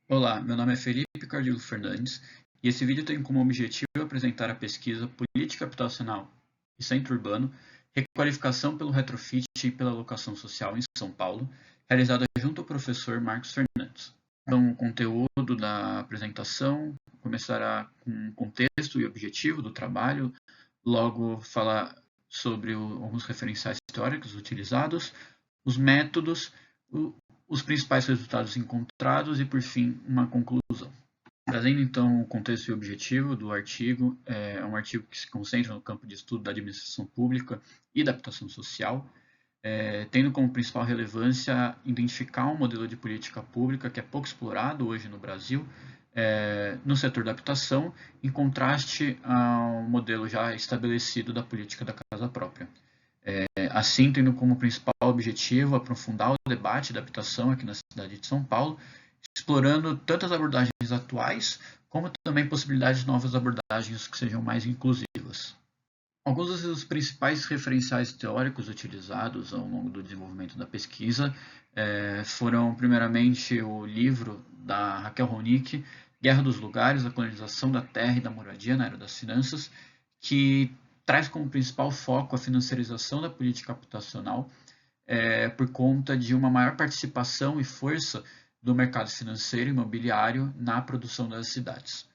Olá, meu nome é Felipe Cardillo Fernandes e esse vídeo tem como objetivo apresentar a pesquisa Política Habitacional e Centro Urbano, Requalificação pelo Retrofit e pela Locação Social em São Paulo, realizada junto ao professor Marcos Fernandes. Então, o conteúdo da apresentação começará com um contexto e objetivo do trabalho, logo falar sobre alguns referenciais teóricos utilizados, os métodos, os principais resultados encontrados e, por fim, uma conclusão. Trazendo então o contexto e objetivo do artigo, é um artigo que se concentra no campo de estudo da administração pública e da habitação social, tendo como principal relevância identificar um modelo de política pública que é pouco explorado hoje no Brasil, no setor da habitação, em contraste ao modelo já estabelecido da política da casa própria. Assim, tendo como principal objetivo aprofundar o debate da habitação aqui na cidade de São Paulo, explorando tanto as abordagens atuais, como também possibilidades de novas abordagens que sejam mais inclusivas. Alguns dos principais referenciais teóricos utilizados ao longo do desenvolvimento da pesquisa foram, primeiramente, o livro da Raquel Ronick, Guerra dos Lugares, a colonização da terra e da moradia na era das finanças, que traz como principal foco a financiarização da política habitacional por conta de uma maior participação e força do mercado financeiro e imobiliário na produção das cidades.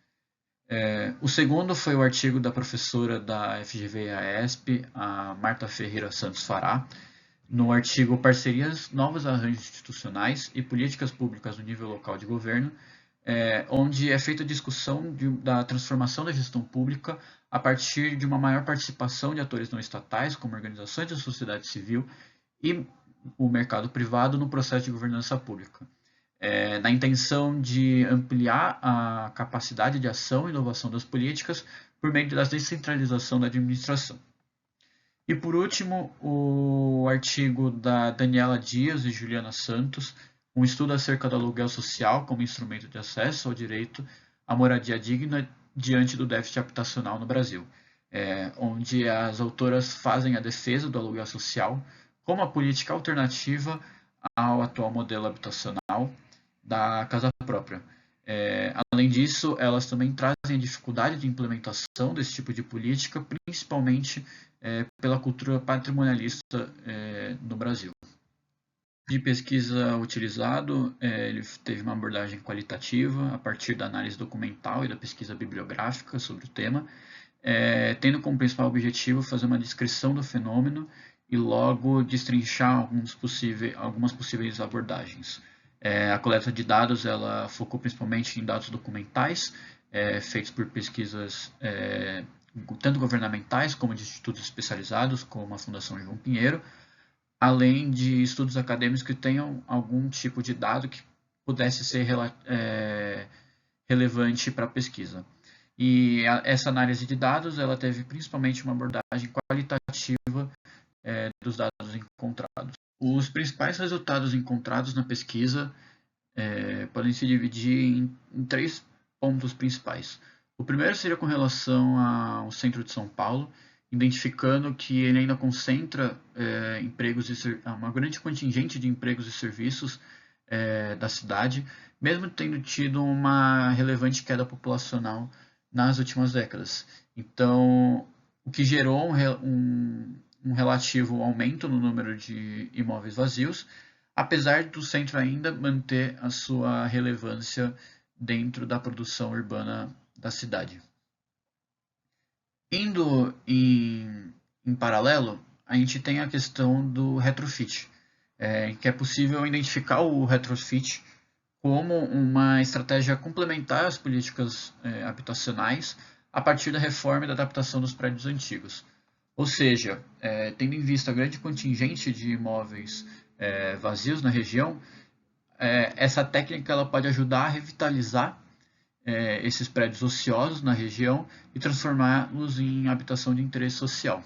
O segundo foi o artigo da professora da FGV e AESP, a Marta Ferreira Santos Fará, no artigo Parcerias, Novos Arranjos Institucionais e Políticas Públicas no Nível Local de Governo, onde é feita a discussão da transformação da gestão pública a partir de uma maior participação de atores não estatais, como organizações da sociedade civil e o mercado privado no processo de governança pública, na intenção de ampliar a capacidade de ação e inovação das políticas por meio da descentralização da administração. E por último, o artigo da Daniela Dias e Juliana Santos, um estudo acerca do aluguel social como instrumento de acesso ao direito à moradia digna diante do déficit habitacional no Brasil, onde as autoras fazem a defesa do aluguel social como a política alternativa ao atual modelo habitacional da casa própria. Além disso, elas também trazem a dificuldade de implementação desse tipo de política, principalmente pela cultura patrimonialista no Brasil. De pesquisa utilizado, ele teve uma abordagem qualitativa a partir da análise documental e da pesquisa bibliográfica sobre o tema, tendo como principal objetivo fazer uma descrição do fenômeno e logo destrinchar algumas possíveis abordagens. A coleta de dados ela focou principalmente em dados documentais, feitos por pesquisas tanto governamentais como de institutos especializados, como a Fundação João Pinheiro, além de estudos acadêmicos que tenham algum tipo de dado que pudesse ser relevante para a pesquisa. E essa análise de dados ela teve principalmente uma abordagem qualitativa dos dados encontrados. Os principais resultados encontrados na pesquisa podem se dividir em três pontos principais. O primeiro seria com relação ao centro de São Paulo, identificando que ele ainda concentra uma grande contingente de empregos e serviços da cidade, mesmo tendo tido uma relevante queda populacional nas últimas décadas. Então, o que gerou um relativo aumento no número de imóveis vazios, apesar do centro ainda manter a sua relevância dentro da produção urbana da cidade. Indo em paralelo, a gente tem a questão do retrofit, que é possível identificar o retrofit como uma estratégia complementar às políticas habitacionais a partir da reforma e da adaptação dos prédios antigos. Ou seja, tendo em vista a grande contingente de imóveis vazios na região, essa técnica ela pode ajudar a revitalizar esses prédios ociosos na região e transformá-los em habitação de interesse social.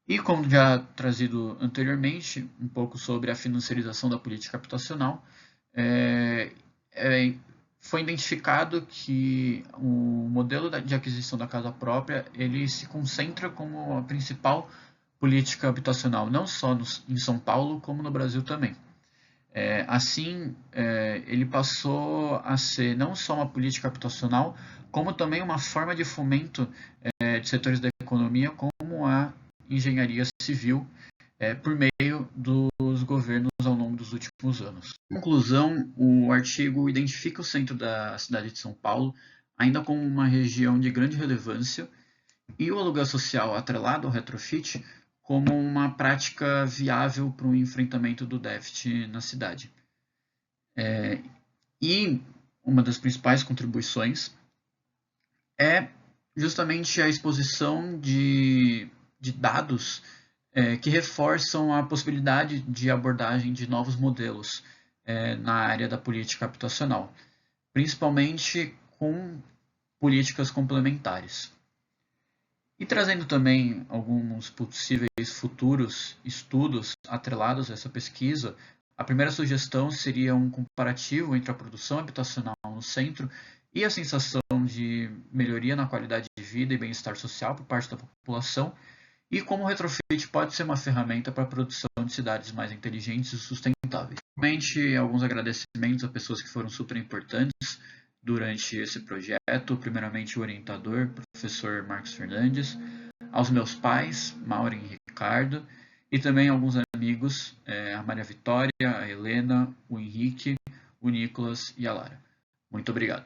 E como já trazido anteriormente, um pouco sobre a financiarização da política habitacional, foi identificado que o modelo de aquisição da casa própria ele se concentra como a principal política habitacional, não só em São Paulo, como no Brasil também. Assim, ele passou a ser não só uma política habitacional, como também uma forma de fomento de setores da economia, como a engenharia civil, por meio dos governos ao longo dos últimos anos. Em conclusão, o artigo identifica o centro da cidade de São Paulo ainda como uma região de grande relevância e o aluguel social atrelado ao retrofit como uma prática viável para o enfrentamento do déficit na cidade. E uma das principais contribuições é justamente a exposição de dados que reforçam a possibilidade de abordagem de novos modelos na área da política habitacional, principalmente com políticas complementares. E trazendo também alguns possíveis futuros estudos atrelados a essa pesquisa, a primeira sugestão seria um comparativo entre a produção habitacional no centro e a sensação de melhoria na qualidade de vida e bem-estar social por parte da população, e como o retrofit pode ser uma ferramenta para a produção de cidades mais inteligentes e sustentáveis. Realmente, alguns agradecimentos a pessoas que foram super importantes durante esse projeto, primeiramente o orientador, professor Marcos Fernandes, aos meus pais, Maureen e Ricardo, e também alguns amigos, a Maria Vitória, a Helena, o Henrique, o Nicolas e a Lara. Muito obrigado.